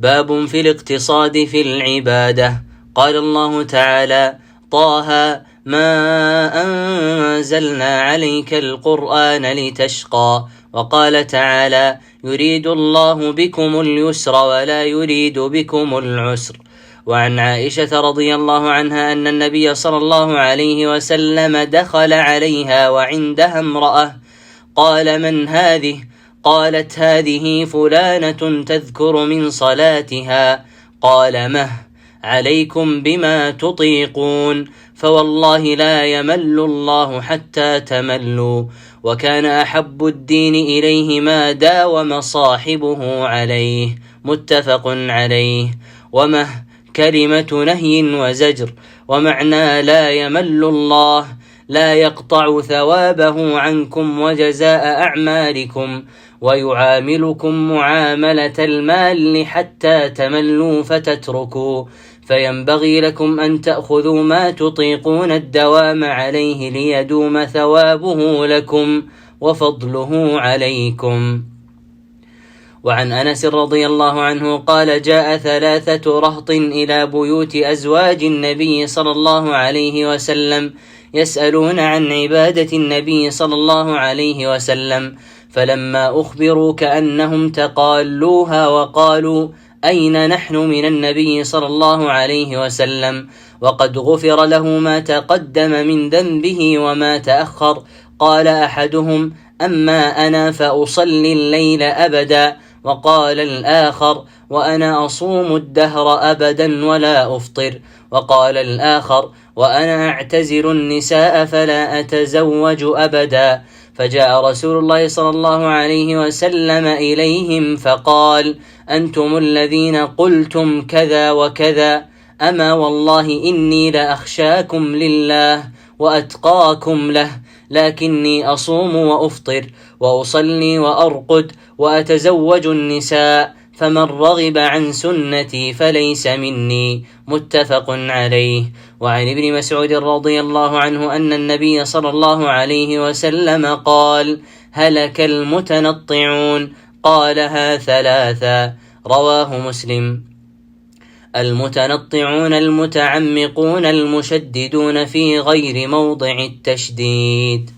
باب في الاقتصاد في العبادة. قال الله تعالى: طه ما أنزلنا عليك القرآن لتشقى. وقال تعالى: يريد الله بكم اليسر ولا يريد بكم العسر. وعن عائشة رضي الله عنها أن النبي صلى الله عليه وسلم دخل عليها وعندها امرأة، قال: من هذه؟ قالت: هذه فلانة تذكر من صلاتها. قال: مه عليكم بما تطيقون، فوالله لا يمل الله حتى تملوا. وكان أحب الدين إليه ما داوم صاحبه عليه. متفق عليه. ومه كلمة نهي وزجر، ومعنى لا يمل الله لا يقطع ثوابه عنكم وجزاء أعمالكم، ويعاملكم معاملة المال حتى تملوا فتتركوا، فينبغي لكم أن تأخذوا ما تطيقون الدوام عليه ليدوم ثوابه لكم وفضله عليكم. وعن أنس رضي الله عنه قال: جاء 3 رهط إلى بيوت أزواج النبي صلى الله عليه وسلم يسألون عن عبادة النبي صلى الله عليه وسلم، فلما أخبروا كأنهم تقالوها وقالوا: أين نحن من النبي صلى الله عليه وسلم وقد غفر له ما تقدم من ذنبه وما تأخر؟ قال أحدهم: أما أنا فأصلي الليل أبدا. وقال الآخر: وأنا أصوم الدهر أبدا ولا أفطر. وقال الآخر: وأنا أعتزل النساء فلا أتزوج أبدا. فجاء رسول الله صلى الله عليه وسلم إليهم فقال: أنتم الذين قلتم كذا وكذا، أما والله إني لأخشاكم لله وأتقاكم له، لكني أصوم وأفطر وأصلي وأرقد وأتزوج النساء، فمن رغب عن سنتي فليس مني. متفق عليه. وعن ابن مسعود رضي الله عنه أن النبي صلى الله عليه وسلم قال: هلك المتنطعون، قالها 3. رواه مسلم. المتنطعون المتعمقون المشددون في غير موضع التشديد.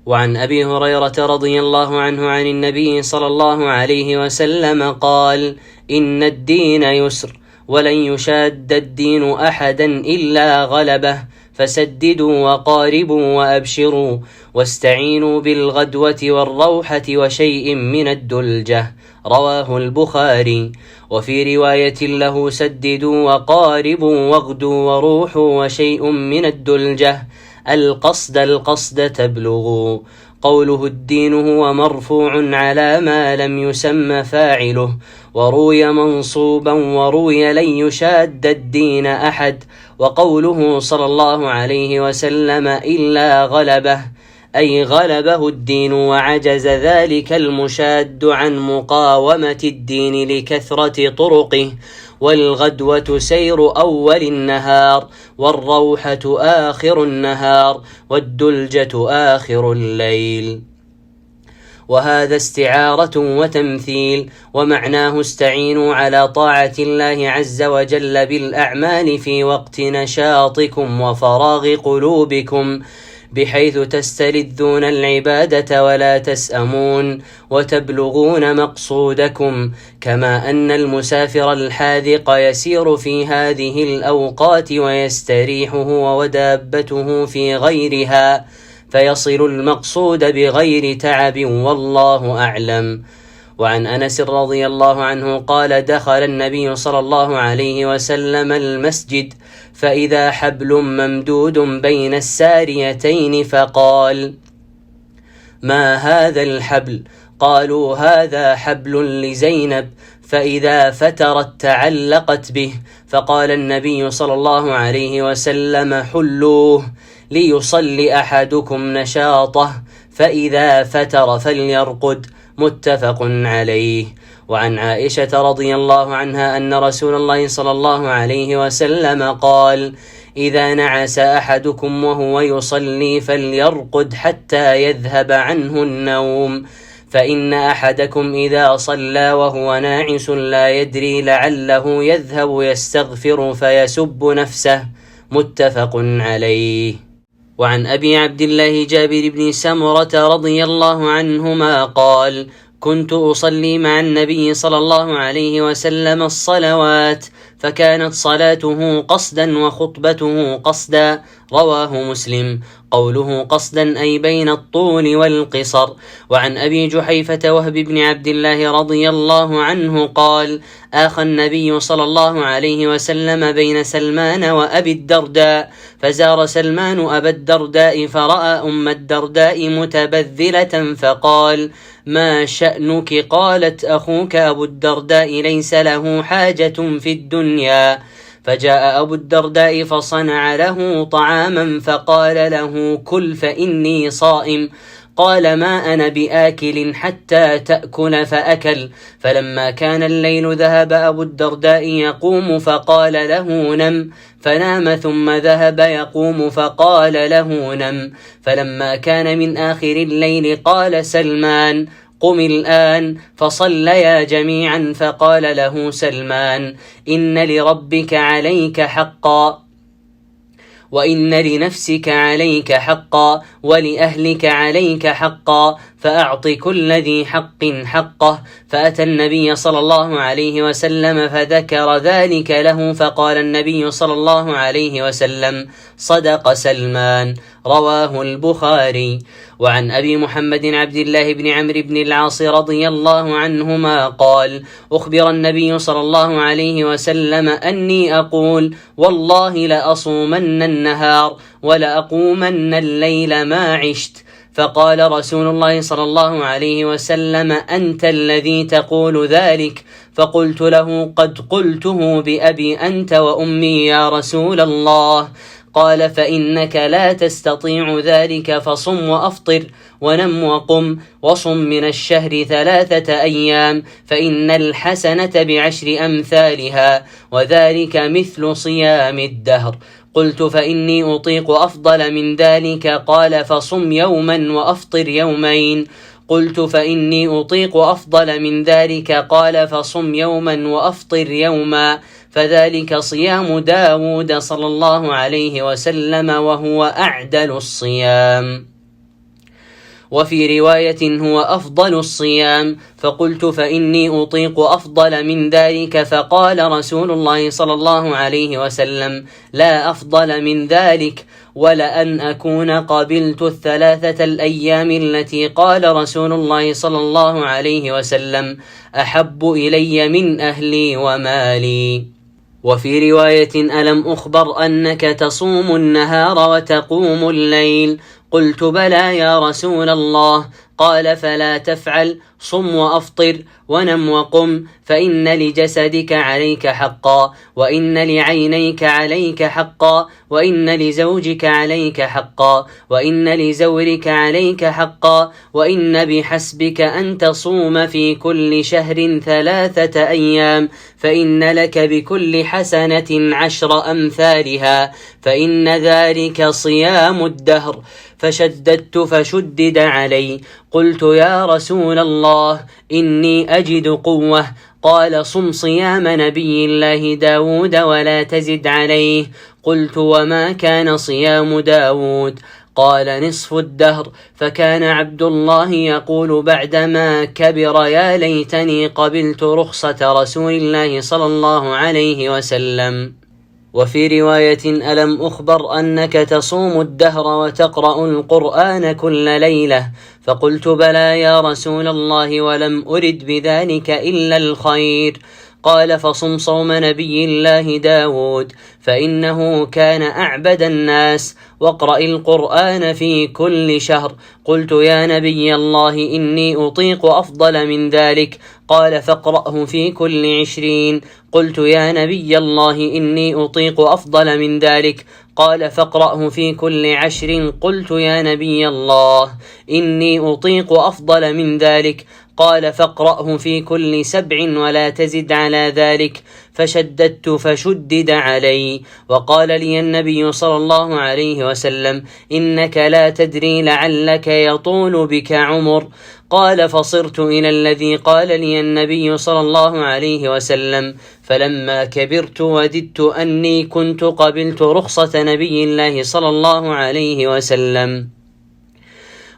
وعن أبي هريرة رضي الله عنه عن النبي صلى الله عليه وسلم قال: إن الدين يسر، ولن يشاد الدين أحدا إلا غلبه، فسددوا وقاربوا وأبشروا، واستعينوا بالغدوة والروحة وشيء من الدلجة. رواه البخاري. وفي رواية له: سددوا وقاربوا واغدوا وروحوا وشيء من الدلجة، القصد تبلغوا. قوله الدين هو مرفوع على ما لم يسمى فاعله، وروي منصوبا وروي لن يشاد الدين أحد. وقوله صلى الله عليه وسلم إلا غلبه، أي غلبه الدين وعجز ذلك المشاد عن مقاومة الدين لكثرة طرقه. والغدوة سير أول النهار، والروحة آخر النهار، والدلجة آخر الليل. وهذا استعارة وتمثيل، ومعناه استعينوا على طاعة الله عز وجل بالأعمال في وقت نشاطكم وفراغ قلوبكم، بحيث تستلذون العبادة ولا تسأمون وتبلغون مقصودكم، كما أن المسافر الحاذق يسير في هذه الأوقات ويستريح هو ودابته في غيرها، فيصل المقصود بغير تعب، والله أعلم. وعن أنس رضي الله عنه قال: دخل النبي صلى الله عليه وسلم المسجد فإذا حبل ممدود بين الساريتين، فقال: ما هذا الحبل؟ قالوا: هذا حبل لزينب، فإذا فترت تعلقت به. فقال النبي صلى الله عليه وسلم: حلوه ليصلي أحدكم نشاطه، فإذا فتر فليرقد. متفق عليه. وعن عائشة رضي الله عنها أن رسول الله صلى الله عليه وسلم قال: إذا نعس أحدكم وهو يصلي فليرقد حتى يذهب عنه النوم، فإن أحدكم إذا صلى وهو ناعس لا يدري لعله يذهب يستغفر فيسب نفسه. متفق عليه. وعن أبي عبد الله جابر بن سمرة رضي الله عنهما قال: كنت أصلي مع النبي صلى الله عليه وسلم الصلوات، فكانت صلاته قصدا وخطبته قصدا. رواه مسلم. قوله قصدا أي بين الطول والقصر. وعن أبي جحيفة وهب بن عبد الله رضي الله عنه قال: آخى النبي صلى الله عليه وسلم بين سلمان وأبي الدرداء، فزار سلمان أبا الدرداء فرأى أم الدرداء متبذلة فقال: ما شأنك؟ قالت: أخوك أبو الدرداء ليس له حاجة في الدنيا. فجاء أبو الدرداء فصنع له طعاما فقال له: كل فإني صائم. قال: ما أنا بآكل حتى تأكل، فأكل. فلما كان الليل ذهب أبو الدرداء يقوم فقال له: نم. فنام ثم ذهب يقوم فقال له: نم. فلما كان من آخر الليل قال سلمان: قم الآن. فصليا جميعا. فقال له سلمان: إن لربك عليك حقا، وإن لنفسك عليك حقا، ولأهلك عليك حقا، فأعط كل ذي حق حقه. فأتى النبي صلى الله عليه وسلم فذكر ذلك له، فقال النبي صلى الله عليه وسلم: صدق سلمان. رواه البخاري. وعن أبي محمد عبد الله بن عمرو بن العاص رضي الله عنهما قال: أخبر النبي صلى الله عليه وسلم أني أقول: والله لأصومن النهار ولأقومن الليل ما عشت. فقال رسول الله صلى الله عليه وسلم: أنت الذي تقول ذلك. فقلت له: قد قلته بأبي أنت وأمي يا رسول الله. قال: فإنك لا تستطيع ذلك، فصم وأفطر ونم وقم، وصم من الشهر 3 أيام، فإن الحسنة ب10 أمثالها، وذلك مثل صيام الدهر. قلت: فإني أطيق أفضل من ذلك. قال: فصم يوما وأفطر يومين. قلت: فإني أطيق أفضل من ذلك. قال: فصم يوما وأفطر يوما، فذلك صيام داود صلى الله عليه وسلم، وهو أعدل الصيام. وفي رواية: هو أفضل الصيام. فقلت: فإني أطيق أفضل من ذلك. فقال رسول الله صلى الله عليه وسلم: لا أفضل من ذلك، ولأن أكون قبلت 3 الأيام التي قال رسول الله صلى الله عليه وسلم: أحب إلي من أهلي ومالي. وفي رواية: ألم أخبر أنك تصوم النهار وتقوم الليل؟ قلت: بلى يا رسول الله. قال: فلا تفعل، صم وأفطر ونم وقم، فإن لجسدك عليك حقا، وإن لعينيك عليك حقا، وإن لزوجك عليك حقا، وإن لزورك عليك حقا، وإن بحسبك أن تصوم في كل شهر 3 أيام، فإن لك بكل حسنة 10 أمثالها، فإن ذلك صيام الدهر. فشددت فشدد علي. قلت: يا رسول الله، إني أجد قوة. قال: صم صيام نبي الله داود ولا تزد عليه. قلت: وما كان صيام داود؟ قال: نصف الدهر. فكان عبد الله يقول بعدما كبر: يا ليتني قبلت رخصة رسول الله صلى الله عليه وسلم. وفي رواية: ألم أخبر أنك تصوم الدهر وتقرأ القرآن كل ليلة؟ فقلت: بلى يا رسول الله، ولم أرد بذلك إلا الخير. قال: فصم صوم نبي الله داود، فإنه كان أعبد الناس، واقرأ القرآن في كل شهر. قلت: يا نبي الله، إني أطيق أفضل من ذلك. قال: فاقرأه في كل 20. قلت: يا نبي الله، إني أطيق أفضل من ذلك. قال: فاقرأه في كل 10. قلت: يا نبي الله، إني أطيق أفضل من ذلك. قال: فاقرأه في كل 7 ولا تزد على ذلك. فشددت فشدد علي. وقال لي النبي صلى الله عليه وسلم: إنك لا تدري، لعلك يطول بك عمر. قال فصرت إلى الذي قال لي النبي صلى الله عليه وسلم، فلما كبرت وددت أني كنت قبلت رخصة نبي الله صلى الله عليه وسلم.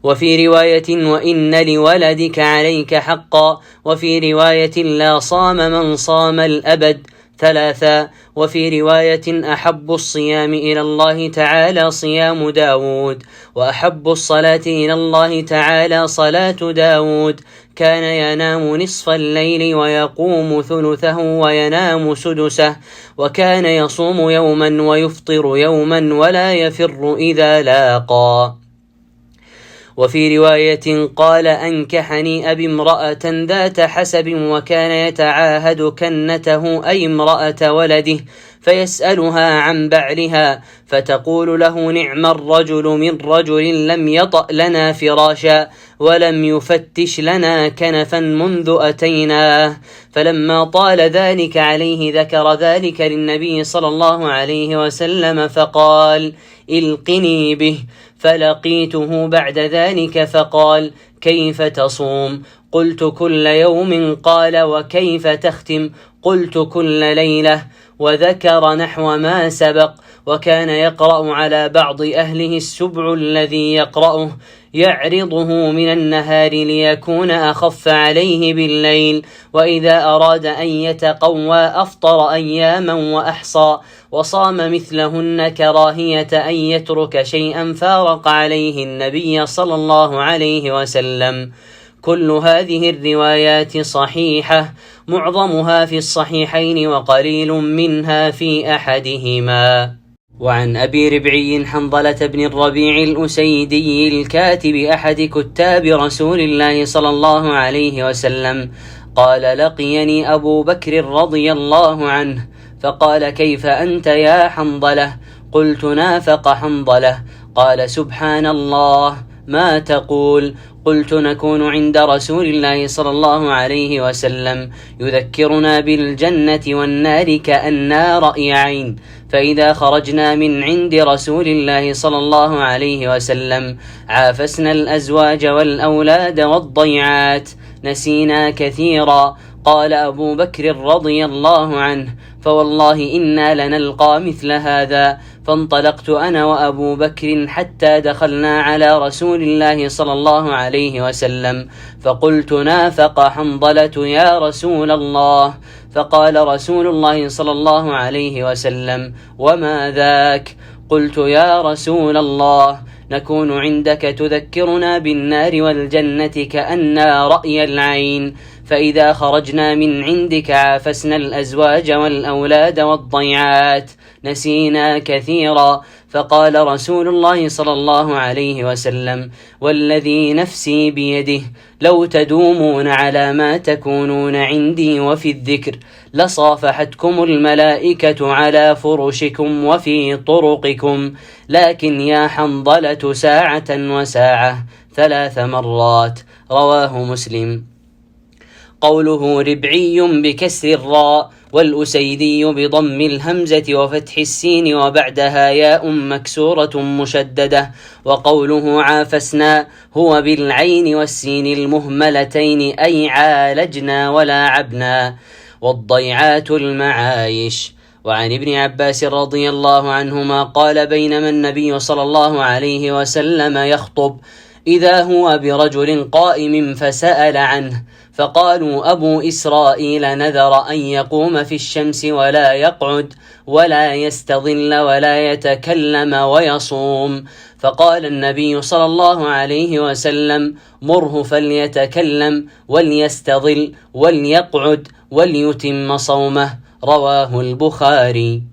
وفي رواية وإن لولدك عليك حقا، وفي رواية لا صام من صام الأبد 3. وفي رواية أحب الصيام إلى الله تعالى صيام داود، وأحب الصلاة إلى الله تعالى صلاة داود، كان ينام نصف الليل ويقوم ثلثه وينام سدسه، وكان يصوم يوما ويفطر يوما ولا يفر إذا لاقى. وفي رواية قال أنكحني أبي امرأة ذات حسب، وكان يتعاهد كنته أي امرأة ولده فيسألها عن بعلها، فتقول له نعم الرجل من رجل لم يطأ لنا فراشا ولم يفتش لنا كنفا منذ أتيناه. فلما طال ذلك عليه ذكر ذلك للنبي صلى الله عليه وسلم فقال القني به، فلقيته بعد ذلك فقال كيف تصوم؟ قلت كل يوم. قال وكيف تختم؟ قلت كل ليلة، وذكر نحو ما سبق. وكان يقرأ على بعض أهله السبع الذي يقرأه يعرضه من النهار ليكون أخف عليه بالليل، وإذا أراد أن يتقوى أفطر أياما وأحصى، وصام مثلهن كراهية أن يترك شيئا فارق عليه النبي صلى الله عليه وسلم. كل هذه الروايات صحيحة، معظمها في الصحيحين وقليل منها في أحدهما. وعن أبي ربعي حنظلة بن الربيع الأسيدي الكاتب أحد كتاب رسول الله صلى الله عليه وسلم قال لقيني أبو بكر رضي الله عنه فقال كيف أنت يا حنظلة؟ قلت نافق حنظلة. قال سبحان الله ما تقول؟ قلت نكون عند رسول الله صلى الله عليه وسلم يذكرنا بالجنة والنار كأننا رأي عين، فإذا خرجنا من عند رسول الله صلى الله عليه وسلم عافسنا الأزواج والأولاد والضيعات، نسينا كثيرا. قال أبو بكر رضي الله عنه فوالله إنا لنلقى مثل هذا. فانطلقت أنا وأبو بكر حتى دخلنا على رسول الله صلى الله عليه وسلم فقلت نافق حنظلة يا رسول الله. فقال رسول الله صلى الله عليه وسلم وما ذاك؟ قلت يا رسول الله نكون عندك تذكرنا بالنار والجنة كأننا رأي العين، فإذا خرجنا من عندك عافسنا الأزواج والأولاد والضيعات، نسينا كثيرا. فقال رسول الله صلى الله عليه وسلم والذي نفسي بيده لو تدومون على ما تكونون عندي وفي الذكر لصافحتكم الملائكة على فرشكم وفي طرقكم، لكن يا حنظلة ساعة وساعة 3 مرات. رواه مسلم. قوله ربعي بكسر الراء والأسيدي بضم الهمزة وفتح السين وبعدها ياء مكسورة مشددة. وقوله عافسنا هو بالعين والسين المهملتين أي عالجنا ولاعبنا. والضيعات المعايش. وعن ابن عباس رضي الله عنهما قال بينما النبي صلى الله عليه وسلم يخطب إذا هو برجل قائم فسأل عنه، فقالوا أبو إسرائيل نذر أن يقوم في الشمس ولا يقعد ولا يستظل ولا يتكلم ويصوم. فقال النبي صلى الله عليه وسلم مره فليتكلم وليستظل وليقعد وليتم صومه. رواه البخاري.